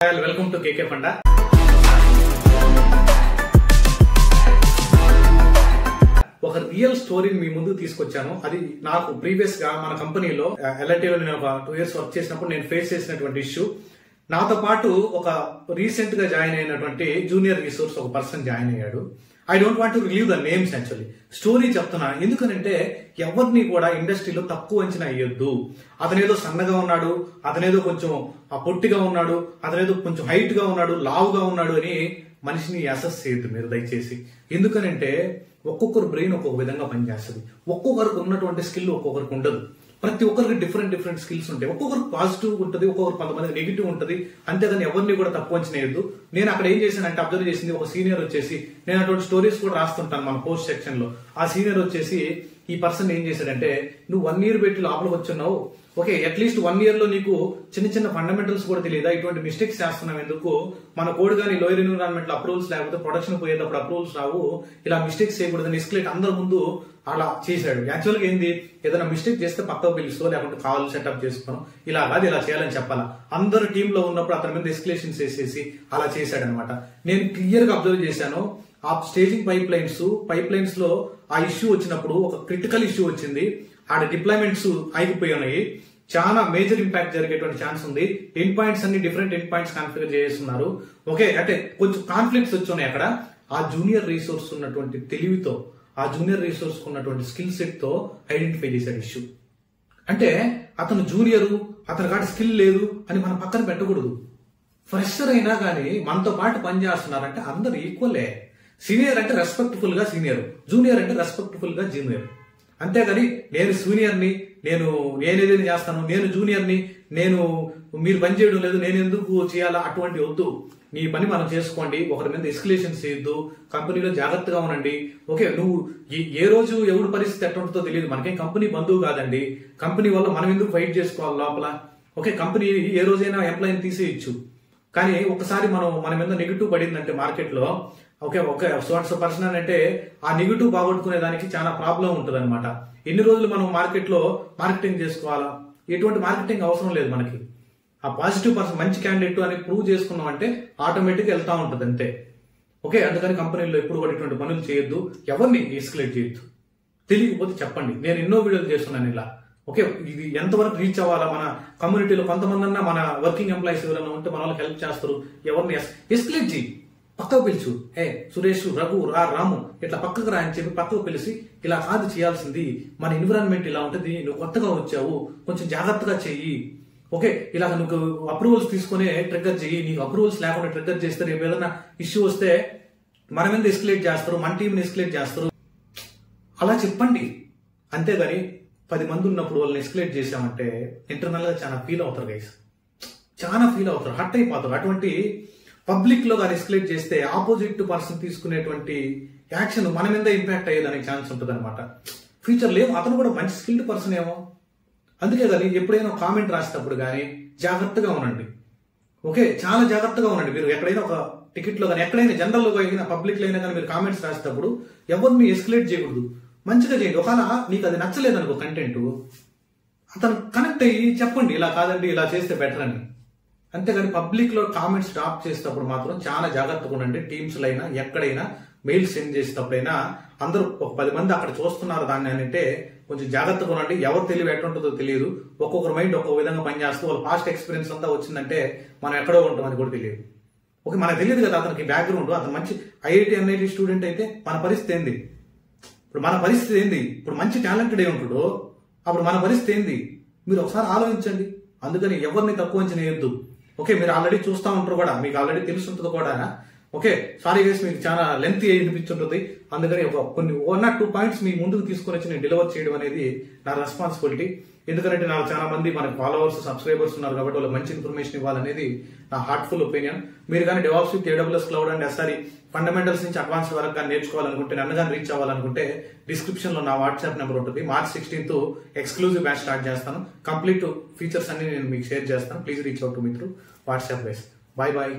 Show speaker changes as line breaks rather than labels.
Welcome to KK funda. ఒక real స్టోరీని మీ ముందుకు తీసుకొచ్చాను. అది నాకు ప్రీవియస్ గా మన కంపెనీలో ఎల్ఐటీలో నేను ఒక 2 years వర్క్ చేసినప్పుడు నేను ఫేస్ చేసినటువంటి ఇష్యూ. నాతో పాటు ఒక రీసెంట్ గా జాయిన్ అయినటువంటి జూనియర్ రిసోర్స్ ఒక పర్సన్ జాయిన్ అయ్యాడు. I don't want to relieve the names. Actually story చెప్తున్నా ఎందుకనంటే ఎవరిని కూడా ఇండస్ట్రీలో తక్కువ అంచనా వేయొద్దు. అతనేదో సన్నగా ఉన్నాడు, అతనేదో కొంచెం పొట్టిగా ఉన్నాడు, అతనేదో కొంచెం హైట్ గా ఉన్నాడు, లావుగా ఉన్నాడు అని మనిషిని అసెస్ చేయొద్దు మీరు దయచేసి. ఎందుకనంటే ఒక్కొక్కరు బ్రెయిన్ ఒక్కొక్క విధంగా పనిచేస్తుంది. ఒక్కొక్కరికి ఉన్నటువంటి స్కిల్ ఒక్కొక్కరికి ఉండదు. ప్రతి ఒక్కరికి డిఫరెంట్ స్కిల్స్ ఉంటాయి. ఒక్కొక్కరికి పాజిటివ్ ఉంటుంది, ఒక్కొక్కరు కొంతమంది నెగిటివ్ ఉంటుంది. అంతేగాని ఎవరిని కూడా తక్కువ అంచనా వేయద్దు. నేను అక్కడ ఏం చేశానంటే అబ్జర్వ్ చేసింది, ఒక సీనియర్ వచ్చేసి, నేను అటువంటి స్టోరీస్ కూడా రాస్తుంటాను మన పోస్ట్ సెక్షన్ లో. ఆ సీనియర్ వచ్చేసి ఈ పర్సన్ ఏం చేశాడంటే, నువ్వు 1 year పెట్టి లోపలికి వచ్చున్నావు, ఓకే అట్లీస్ట్ 1 year లో నీకు చిన్న ఫండమెంటల్స్ కూడా తెలియదా, ఇటువంటి మిస్టేక్స్ చేస్తున్నావు ఎందుకు, మన కోడ్ కానీ లోయర్ ఎన్విరాన్మెంట్ లో అప్రూవల్స్ లేకపోతే ప్రొడక్షన్ పోయేటప్పుడు అప్రూవల్స్ రావు, ఇలా మిస్టేక్స్ చేయకూడదని ఎస్కలేట్ అందరి ముందు అలా చేశాడు. యాక్చువల్ గా ఏంది, ఏదైనా మిస్టేక్ చేస్తే పక్కకు పిలుస్తూ లేకుంటే కాల్ సెటప్ చేసుకోవడం, ఇలా కాదు ఇలా చేయాలని చెప్పాలా. అందరు టీమ్ లో ఉన్నప్పుడు అతని మీద ఎస్కలేషన్స్ చేసేసి అలా చేశాడు అనమాట. నేను క్లియర్ గా అబ్జర్వ్ చేశాను. ఆ స్టేజింగ్ పైప్ లైన్స్ లో ఆ ఇష్యూ వచ్చినప్పుడు ఒక క్రిటికల్ ఇష్యూ వచ్చింది. ఆడ డిప్లాయ్మెంట్స్ ఆగిపోయి చాలా మేజర్ ఇంపాక్ట్ జరిగేటువంటి ఛాన్స్ ఉంది. ఎండ్ పాయింట్స్ అన్ని డిఫరెంట్ ఎండ్ పాయింట్స్ కాన్ఫిగర్ చేస్తున్నారు. ఓకే అంటే కొంచెం కాన్ఫ్లిక్ట్స్ వచ్చాయి అక్కడ. ఆ జూనియర్ రిసోర్స్ ఉన్నటువంటి తెలివితో, ఆ జూనియర్ రిసోర్స్ ఉన్నటువంటి స్కిల్ సెట్ తో ఐడెంటిఫై చేశాడు ఇష్యూ. అంటే అతను జూనియర్, అతని కాడ స్కిల్ లేదు అని మనం పక్కన పెట్టకూడదు. ఫ్రెషర్ అయినా కానీ మనతో పాటు పనిచేస్తున్నారంటే అందరు ఈక్వలే. సీనియర్ అంటే రెస్పెక్ట్ఫుల్ గా సీనియర్, జూనియర్ అంటే రెస్పెక్ట్ఫుల్ గా జూనియర్. అంతేగాని నేను సీనియర్ని, నేనేదైనా చేస్తాను, నేను జూనియర్ని, మీరు పని చేయడం లేదు, నేను ఎందుకు చేయాలా, అటువంటి వద్దు. నీ పని మనం చేసుకోండి. ఒకరి మీద ఎస్కలేషన్ చేయొద్దు. కంపెనీలో జాగ్రత్తగా ఉండండి. ఓకే నువ్వు ఏ రోజు ఎవరి పరిస్థితి ఎట్లా ఉంటుందో తెలియదు. మనకేం కంపెనీ బంధువు కాదండి. కంపెనీ వల్ల మనం ఎందుకు ఫైట్ చేసుకోవాలి లోపల. ఓకే కంపెనీ ఏ రోజైనా ఎంప్లాయీని తీసేయచ్చు. కానీ ఒకసారి మన మీద నెగిటివ్ పడిందంటే మార్కెట్ లో, ఓకే పర్సన్ అంటే ఆ నెగిటివ్ బాగొట్టుకునే దానికి చాలా ప్రాబ్లం ఉంటుంది అనమాట. ఎన్ని రోజులు మనం మార్కెట్ లో మార్కెటింగ్ చేసుకోవాలా, ఎటువంటి మార్కెటింగ్ అవసరం లేదు మనకి. ఆ పాజిటివ్ పర్సన్ మంచి క్యాండిడేట్ అని ప్రూవ్ చేసుకున్నాం అంటే ఆటోమేటిక్ వెళ్తా ఉంటుంది అంతే. ఓకే అందుకని కంపెనీలో ఎప్పుడు కూడా ఇటువంటి పనులు చేయొద్దు, ఎవరిని ఎస్కలేట్ చేయొద్దు. తెలియకపోతే చెప్పండి. నేను ఎన్నో వీడియోలు చేస్తున్నాను ఇలా. ఓకే ఇది ఎంతవరకు రీచ్ అవ్వాలా, మన కమ్యూనిటీలో కొంతమంది అన్నా మన వర్కింగ్ ఎంప్లాయీస్ ఎవరైనా ఉంటే మన వాళ్ళకి హెల్ప్ చేస్తారు. ఎవరిని ఎస్కలేట్ చేయి, పక్కకు పిలుచు. సురేష్, రఘు, రాము ఇట్లా పక్కకు రా అని చెప్పి పక్కకు పిలిచి, ఇలా కాదు చేయాల్సింది, మన ఎన్విరాన్మెంట్ ఇలా ఉంటుంది, నువ్వు కొత్తగా వచ్చావు, కొంచెం జాగ్రత్తగా చెయ్యి. ఓకే ఇలా నువ్వు అప్రూవల్స్ తీసుకునే ట్రిగ్గర్ చెయ్యి. నీకు అప్రూవల్స్ లేకుండా ట్రిగ్గర్ చేస్తే రేపు ఏదైనా ఇష్యూ వస్తే మన మీద ఎస్కలేట్ చేస్తారు, మన టీంని ఎస్కలేట్ చేస్తారు. అలా చెప్పండి. అంతేగాని 10 మంది ఉన్నప్పుడు వాళ్ళని ఎస్కలేట్ చేసామంటే ఇంటర్నల్ గా చాలా ఫీల్ అవుతారు గైస్, చాలా ఫీల్ అవుతారు, హర్ట్ అయిపోతారు. అటువంటి పబ్లిక్ లో కానీ ఎస్కలేట్ చేస్తే ఆపోజిట్ పర్సన్ తీసుకునేటువంటి యాక్షన్ మన మీద ఇంపాక్ట్ అయ్యేదానికి ఛాన్స్ ఉంటుంది అనమాట. ఫ్యూచర్ లేవు. అతను కూడా మంచి స్కిల్డ్ పర్సన్ ఏమో. అందుకే కానీ ఎప్పుడైనా కామెంట్ రాసేటప్పుడు కానీ జాగ్రత్తగా ఉండండి. ఓకే చాలా జాగ్రత్తగా ఉండండి. మీరు ఎక్కడైనా ఒక టికెట్ లో కానీ ఎక్కడైనా జనరల్ లో అయినా పబ్లిక్ లో అయినా కానీ మీరు కామెంట్స్ రాసేటప్పుడు ఎవరిని ఎస్కలేట్ చేయకూడదు. మంచిగా చేయండి. ఒకవేళ నీకు అది నచ్చలేదనుకో కంటెంట్, అతను కనెక్ట్ అయ్యి చెప్పండి ఇలా కాదండి ఇలా చేస్తే బెటర్ అని. అంతేగాని పబ్లిక్ లో కామెంట్స్ డ్రాప్ చేసేటప్పుడు మాత్రం చాలా జాగ్రత్తగా ఉండండి. టీమ్స్ లో అయినా ఎక్కడైనా మెయిల్ సెండ్ చేసేటప్పుడైనా అందరూ ఒక 10 మంది అక్కడ చూస్తున్నారు దాన్ని అంటే కొంచెం జాగ్రత్తగా ఉండండి. ఎవరు తెలివి ఎట్లుంటుందో తెలియదు. ఒక్కొక్కరు మైండ్ ఒక్కొక్క విధంగా పనిచేస్తూ వాళ్ళ పాస్ట్ ఎక్స్పీరియన్స్ అంతా వచ్చిందంటే మనం ఎక్కడో ఉంటామని కూడా తెలియదు. ఓకే మనకు తెలియదు కదా అతనికి బ్యాక్గ్రౌండ్. అతను మంచి ఐఐటి ఎన్ఐటి స్టూడెంట్ అయితే మన పరిస్థితి ఏంది, ఇప్పుడు మన పరిస్థితి ఏంది, ఇప్పుడు మంచి టాలెంటెడ్ అయి ఉంటాడు, అప్పుడు మన పరిస్థితి ఏంది మీరు ఒకసారి ఆలోచించండి. అందుకని ఎవరిని తక్కువ అంచనా వేయొద్దు. ఓకే మీరు ఆల్రెడీ చూస్తూ ఉంటారు కూడా, మీకు ఆల్రెడీ తెలుసుంటుంది కూడా. ఓకే సారీ గైస్ మీకు చాలా లెంత్ అనిపించుంటుంది. అందుకని కొన్ని 1 or 2 పాయింట్స్ మీ ముందుకు తీసుకొని వచ్చి నేను డెలివర్ చేయడం అనేది నా రెస్పాన్సిబిలిటీ. ఎందుకంటే నాకు చాలా మంది మన ఫాలోవర్స్, సబ్స్క్రైబర్స్ ఉన్నారు కాబట్టి వాళ్ళకి మంచి ఇన్ఫర్మేషన్ ఇవ్వాలనేది నా హార్ట్ఫుల్ ఒపీనియన్. మీరు కానీ DevOps with AWS cloud and SRE fundamentals నుంచి అడ్వాన్స్ వరకు కానీ నేర్చుకోవాలనుకుంటే, నన్ను కానీ రీచ్ అవ్వాలనుకుంటే డిస్క్రిప్షన్ లో నా వాట్సాప్ నెంబర్ ఉంటుంది. March 16th exclusive batch start చేస్తాను. కంప్లీట్ ఫీచర్స్ అన్ని నేను మీకు షేర్ చేస్తాను. Please reach out to me through WhatsApp guys. Bye bye.